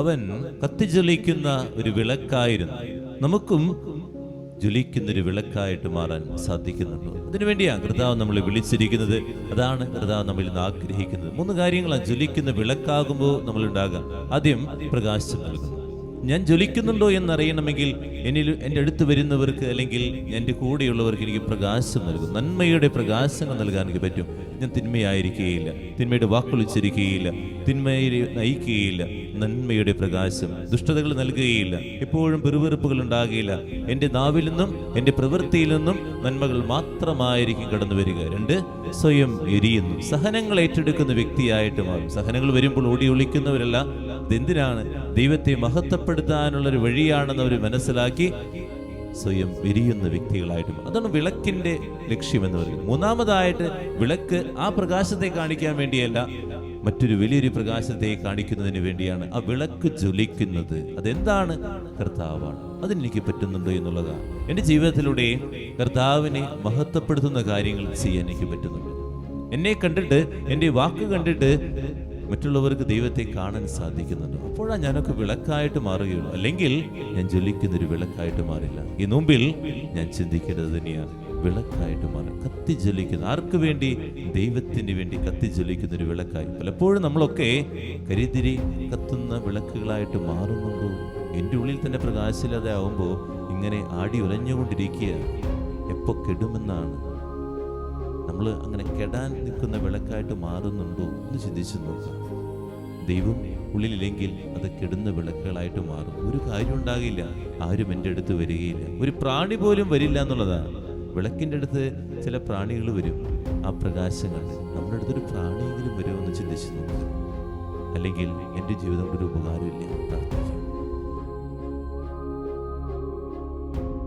അവൻ കത്തിജ്വലിക്കുന്ന ഒരു വിളക്കായിരുന്നു. നമുക്കും ജ്വലിക്കുന്നൊരു വിളക്കായിട്ട് മാറാൻ സാധിക്കുന്നുണ്ടോ? അതിനുവേണ്ടിയാണ് കർത്താവ് നമ്മളെ വിളിച്ചിരിക്കുന്നത്. അതാണ് കർത്താവ് നമ്മളിൽ നിന്ന് ആഗ്രഹിക്കുന്നത്. 3 കാര്യങ്ങളാണ് ജ്വലിക്കുന്ന വിളക്കാകുമ്പോൾ നമ്മളുണ്ടാകാം. ആദ്യം പ്രകാശം നൽകുന്നു. ഞാൻ ജ്വലിക്കുന്നുണ്ടോ എന്നറിയണമെങ്കിൽ എൻ്റെ അടുത്ത് വരുന്നവർക്ക് അല്ലെങ്കിൽ എൻ്റെ കൂടെയുള്ളവർക്ക് എനിക്ക് പ്രകാശം നൽകും. നന്മയുടെ പ്രകാശങ്ങൾ നൽകാൻ എനിക്ക് പറ്റും. ഞാൻ തിന്മയായിരിക്കുകയില്ല, തിന്മയുടെ വാക്കുകൾ ഉച്ചരിക്കുകയില്ല, തിന്മയെ നയിക്കുകയില്ല. നന്മയുടെ പ്രകാശം, ദുഷ്ടതകൾ നൽകുകയില്ല, എപ്പോഴും പെറുപെറുപ്പുകൾ ഉണ്ടാകുകയില്ല. എൻ്റെ നാവിൽ നിന്നും എൻ്റെ പ്രവൃത്തിയിൽ നിന്നും നന്മകൾ മാത്രമായിരിക്കും കടന്നു വരിക. 2, സ്വയം എരിയുന്നു. സഹനങ്ങൾ ഏറ്റെടുക്കുന്ന വ്യക്തിയായിട്ട് മാറും. സഹനങ്ങൾ വരുമ്പോൾ ഓടി ഒളിക്കുന്നവരല്ല. ഇതെന്തിനാണ്? ദൈവത്തെ മഹത്വപ്പെടുത്താനുള്ളൊരു വഴിയാണെന്ന് അവർ മനസ്സിലാക്കി സ്വയം വിരിയുന്ന വ്യക്തികളായിട്ട്. അതാണ് വിളക്കിന്റെ ലക്ഷ്യമെന്ന് പറയുന്നത്. 3-മതായിട്ട് വിളക്ക് ആ പ്രകാശത്തെ കാണിക്കാൻ വേണ്ടിയല്ല, മറ്റൊരു വലിയൊരു പ്രകാശത്തെ കാണിക്കുന്നതിന് വേണ്ടിയാണ് ആ വിളക്ക് ജ്വലിക്കുന്നത്. അതെന്താണ്? കർത്താവാണ്. അതിനെനിക്ക് പറ്റുന്നുണ്ടോ എന്നുള്ളതാണ്. എൻ്റെ ജീവിതത്തിലൂടെ കർത്താവിനെ മഹത്വപ്പെടുത്തുന്ന കാര്യങ്ങൾ ചെയ്യാൻ എനിക്ക് പറ്റുന്നുണ്ട്. എന്നെ കണ്ടിട്ട്, എൻ്റെ വാക്ക് കണ്ടിട്ട് മറ്റുള്ളവർക്ക് ദൈവത്തെ കാണാൻ സാധിക്കുന്നുണ്ട്. അപ്പോഴാണ് ഞാനൊക്കെ വിളക്കായിട്ട് മാറുകയുള്ളൂ. അല്ലെങ്കിൽ ഞാൻ ജ്വലിക്കുന്നൊരു വിളക്കായിട്ട് മാറില്ല. ഈ മുമ്പിൽ ഞാൻ ചിന്തിക്കുന്നത് തന്നെയാണ് വിളക്കായിട്ട് മാറും. കത്തി ജ്വലിക്കുന്ന, ആർക്ക് വേണ്ടി? ദൈവത്തിന് വേണ്ടി കത്തി ജ്വലിക്കുന്നൊരു വിളക്കായി. പലപ്പോഴും നമ്മളൊക്കെ കരിതിരി കത്തുന്ന വിളക്കുകളായിട്ട് മാറുന്നുണ്ടോ? എൻ്റെ ഉള്ളിൽ തന്നെ പ്രകാശമില്ലാതെ ആവുമ്പോൾ ഇങ്ങനെ ആടി ഉലഞ്ഞുകൊണ്ടിരിക്കുക. എപ്പോൾ കെടുമെന്നാണ്. നമ്മൾ അങ്ങനെ കെടാൻ നിൽക്കുന്ന വിളക്കായിട്ട് മാറുന്നുണ്ടോ എന്ന് ചിന്തിച്ചു നോക്കാം. ദൈവം ഉള്ളിലില്ലെങ്കിൽ അത് കെടുന്ന വിളക്കുകളായിട്ട് മാറും. ഒരു കാര്യം ഉണ്ടാകില്ല, ആരും എൻ്റെ അടുത്ത് വരികയില്ല, ഒരു പ്രാണി പോലും വരില്ല എന്നുള്ളതാണ്. വിളക്കിൻ്റെ അടുത്ത് ചില പ്രാണികൾ വരും, ആ പ്രകാശങ്ങൾ. നമ്മുടെ അടുത്തൊരു പ്രാണിയെങ്കിലും വരുമെന്ന് ചിന്തിച്ചു നോക്കുക. അല്ലെങ്കിൽ എൻ്റെ ജീവിതം കൊണ്ട് ഒരു ഉപകാരമില്ല.